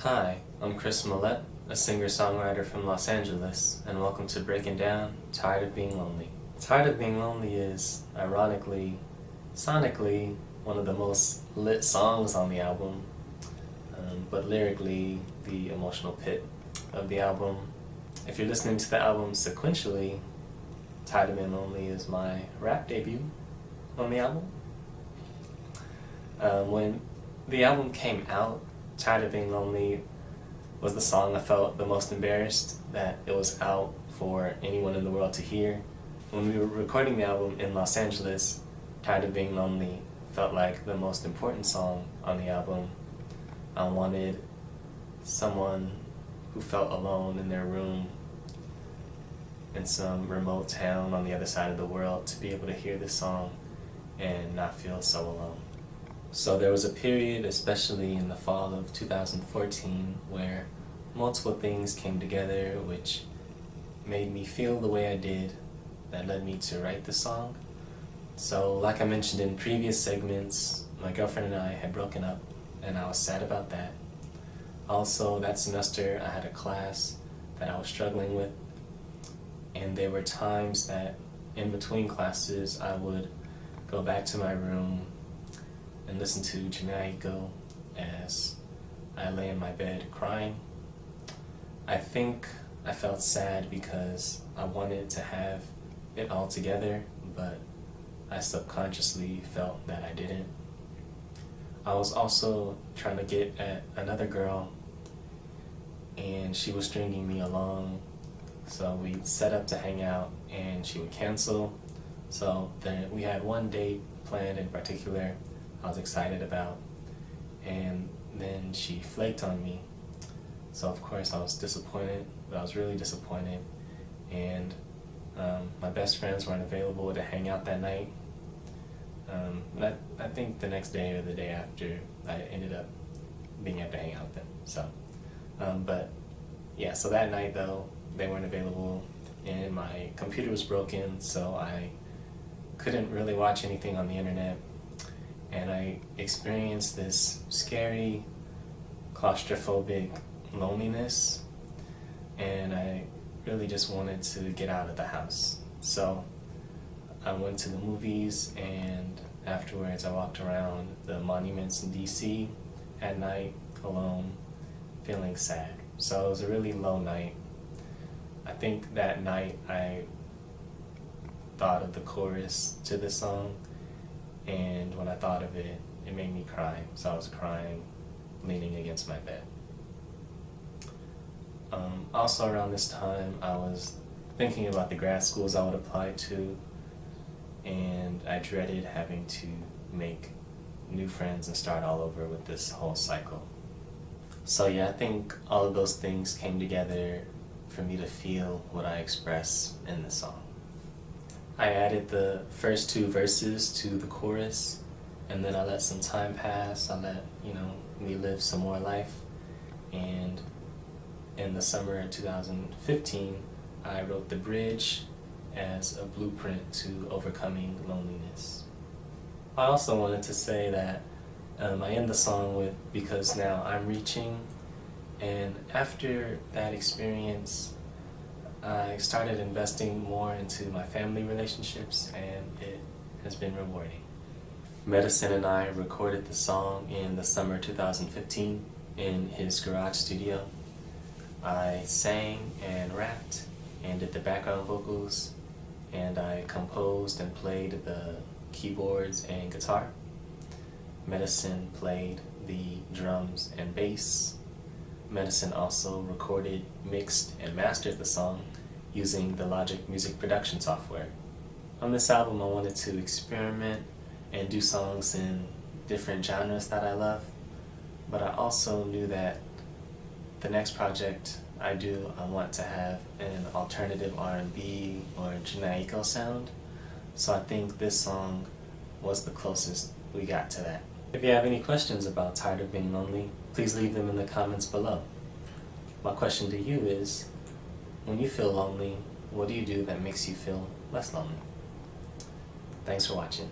Hi, I'm Chris Mallett, a singer-songwriter from Los Angeles, and welcome to Breaking Down Tired of Being Lonely. Tired of Being Lonely is, ironically, sonically, one of the most lit songs on the album, but lyrically, the emotional pit of the album. If you're listening to the album sequentially, Tired of Being Lonely is my rap debut on the album. When the album came out, Tired of Being Lonely was the song I felt the most embarrassed that it was out for anyone in the world to hear. When we were recording the album in Los Angeles, Tired of Being Lonely felt like the most important song on the album. I wanted someone who felt alone in their room in some remote town on the other side of the world to be able to hear this song and not feel so alone. So there was a period, especially in the fall of 2014, where multiple things came together which made me feel the way I did, that led me to write the song. So like I mentioned in previous segments, my girlfriend and I had broken up and I was sad about that. Also, that semester I had a class that I was struggling with, and there were times that in between classes I would go back to my room and listen to Janaiko as I lay in my bed crying. I think I felt sad because I wanted to have it all together, but I subconsciously felt that I didn't. I was also trying to get at another girl, and she was stringing me along, so we set up to hang out and she would cancel. So then we had one date planned in particular I was excited about, and then she flaked on me. So of course I was disappointed, but I was really disappointed, and my best friends weren't available to hang out that night. I think the next day or the day after I ended up being able to hang out with them. So, but yeah, so that night though, they weren't available and my computer was broken, so I couldn't really watch anything on the internet. And I experienced this scary, claustrophobic loneliness, and I really just wanted to get out of the house. So I went to the movies, and afterwards I walked around the monuments in DC at night alone, feeling sad. So it was a really low night. I think that night I thought of the chorus to the song, and when I thought of it, it made me cry. So I was crying, leaning against my bed. Also around this time, I was thinking about the grad schools I would apply to, and I dreaded having to make new friends and start all over with this whole cycle. So yeah, I think all of those things came together for me to feel what I express in the song. I added the first two verses to the chorus, and then I let some time pass. I let, me live some more life. And in the summer of 2015, I wrote the bridge as a blueprint to overcoming loneliness. I also wanted to say that I end the song with "Because Now I'm Reaching," and after that experience, I started investing more into my family relationships, and it has been rewarding. Medicine and I recorded the song in the summer 2015 in his garage studio. I sang and rapped and did the background vocals, and I composed and played the keyboards and guitar. Medicine played the drums and bass. Medicine also recorded, mixed, and mastered the song using the Logic music production software. On this album, I wanted to experiment and do songs in different genres that I love, but I also knew that the next project I do, I want to have an alternative R&B or Janaiko sound, so I think this song was the closest we got to that. If you have any questions about Tired of Being Lonely, please leave them in the comments below. My question to you is, when you feel lonely, what do you do that makes you feel less lonely? Thanks for watching.